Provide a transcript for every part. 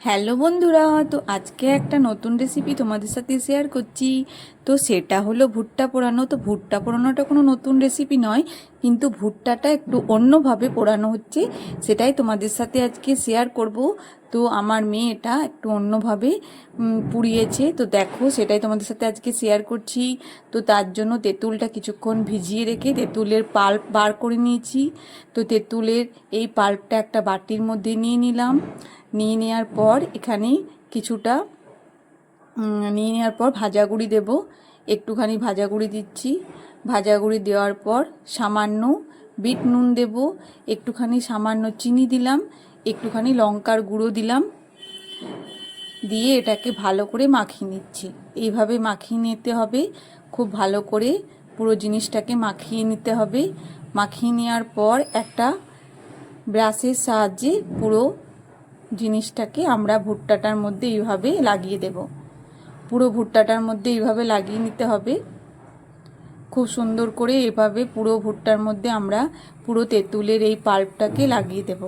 Hello বন্ধুরা, তো আজকে একটা নতুন রেসিপি তোমাদের সাথে শেয়ার করছি। তো সেটা হলো ভুট্টা পোড়ানো। তো ভুট্টা পোড়ানোটা কোনো নতুন রেসিপি নয়, কিন্তু ভুট্টাটা একটু অন্যভাবে পোড়ানো হচ্ছে, সেটাই তোমাদের সাথে আজকে শেয়ার করব। তো আমার মেয়ে এটা একটু অন্যভাবে পুড়িয়েছে, তো দেখো সেটাই তোমাদের সাথে আজকে শেয়ার করছি। তো তার জন্য তেঁতুলটা কিছুক্ষণ ভিজিয়ে রেখে তেঁতুলের পাল্প বার করে নিয়েছি। তো তেঁতুলের এই পাল্পটা একটা বাটির মধ্যে নিয়ে নিলাম। নিয়ে নেওয়ার পর এখানে কিছুটা নিয়ে নেওয়ার পর ভাজা গুঁড়ি দেবো, একটুখানি ভাজা গুঁড়ি দিচ্ছি। ভাজা গুঁড়ি দেওয়ার পর সামান্য বিট নুন দেব, একটুখানি সামান্য চিনি দিলাম, একটুখানি লঙ্কার গুঁড়ো দিলাম, দিয়ে এটাকে ভালো করে মাখিয়ে নিচ্ছি। এইভাবে মাখিয়ে নিতে হবে, খুব ভালো করে পুরো জিনিসটাকে মাখিয়ে নিতে হবে। মাখিয়ে নেওয়ার পর একটা ব্রাশের সাহায্যে পুরো জিনিসটাকে আমরা ভুট্টাটার মধ্যে এইভাবে লাগিয়ে দেব। পুরো ভুট্টাটার মধ্যে এইভাবে লাগিয়ে নিতে হবে খুব সুন্দর করে। এভাবে পুরো ভুট্টার মধ্যে আমরা পুরো তেঁতুলের এই পাল্পটাকে লাগিয়ে দেব।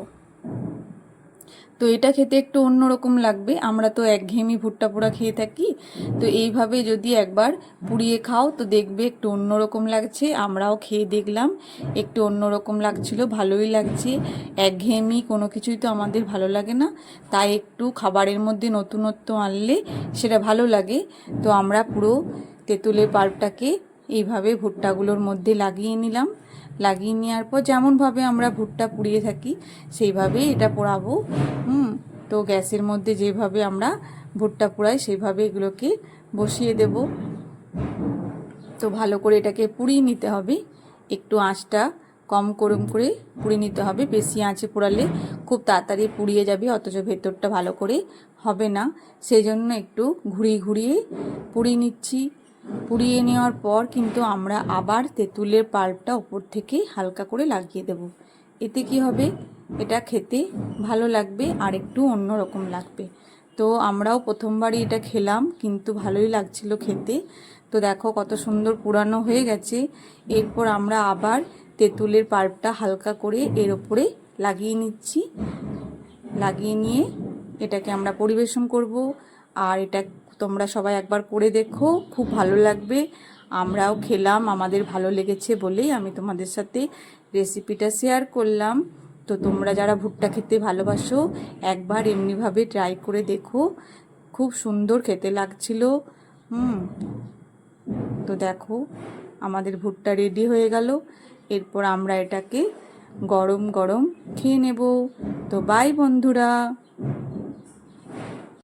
তো এটা খেতে একটু অন্যরকম লাগবে, আমরা তো একঘেয়েমি ভুট্টা পোড়া খেয়ে থাকি। তো এইভাবে যদি একবার পুড়িয়ে খাও তো দেখবে একটু অন্যরকম লাগছে। আমরাও খেয়ে দেখলাম, একটু অন্যরকম লাগছিল, ভালোই লাগছে। একঘেয়েমি কোনো কিছুই তো আমাদের ভালো লাগে না, তাই একটু খাবারের মধ্যে নতুনত্ব আনলে সেটা ভালো লাগে। তো আমরা পুরো তেঁতুলের পাল্পটাকে এইভাবে ভুট্টাগুলোর মধ্যে লাগিয়ে নিলাম। লাগিয়ে নেওয়ার পর যেমনভাবে আমরা ভুট্টা পুড়িয়ে থাকি সেইভাবেই এটা পোড়াবো। তো গ্যাসের মধ্যে যেভাবে আমরা ভুট্টা পোড়াই সেইভাবে এগুলোকে বসিয়ে দেব। তো ভালো করে এটাকে পুড়িয়ে নিতে হবে, একটু আঁচটা কম গরম করে পুড়িয়ে নিতে হবে। বেশি আঁচে পোড়ালে খুব তাড়াতাড়ি পুড়িয়ে যাবে, অথচ ভেতরটা ভালো করে হবে না। সেই জন্য একটু ঘুরিয়ে ঘুরিয়ে পুড়িয়ে নিচ্ছি। পুড়িয়ে নেওয়ার পর কিন্তু আমরা আবার তেঁতুলের পাল্পটা উপর থেকে হালকা করে লাগিয়ে দেব। এতে কি হবে, এটা খেতে ভালো লাগবে আর একটু অন্যরকম লাগবে। তো আমরাও প্রথমবারই এটা খেলাম, কিন্তু ভালোই লাগছিল খেতে। তো দেখো কত সুন্দর পুরানো হয়ে গেছে। এরপর আমরা আবার তেঁতুলের পাল্পটা হালকা করে এর ওপরে লাগিয়ে নিচ্ছি। লাগিয়ে নিয়ে এটাকে আমরা পরিবেশন করব। আর এটা তোমরা সবাই একবার করে দেখো, খুব ভালো লাগবে। আমরাও খেলাম, আমাদের ভালো লেগেছে বলেই আমি তোমাদের সাথে রেসিপিটা শেয়ার করলাম। তো তোমরা যারা ভুট্টা খেতে ভালোবাসো একবার এমনিভাবে ট্রাই করে দেখো, খুব সুন্দর খেতে লাগছিল। তো দেখো আমাদের ভুট্টা রেডি হয়ে গেল। এরপর আমরা এটাকে গরম গরম খেয়ে নেব। তো বাই বন্ধুরা।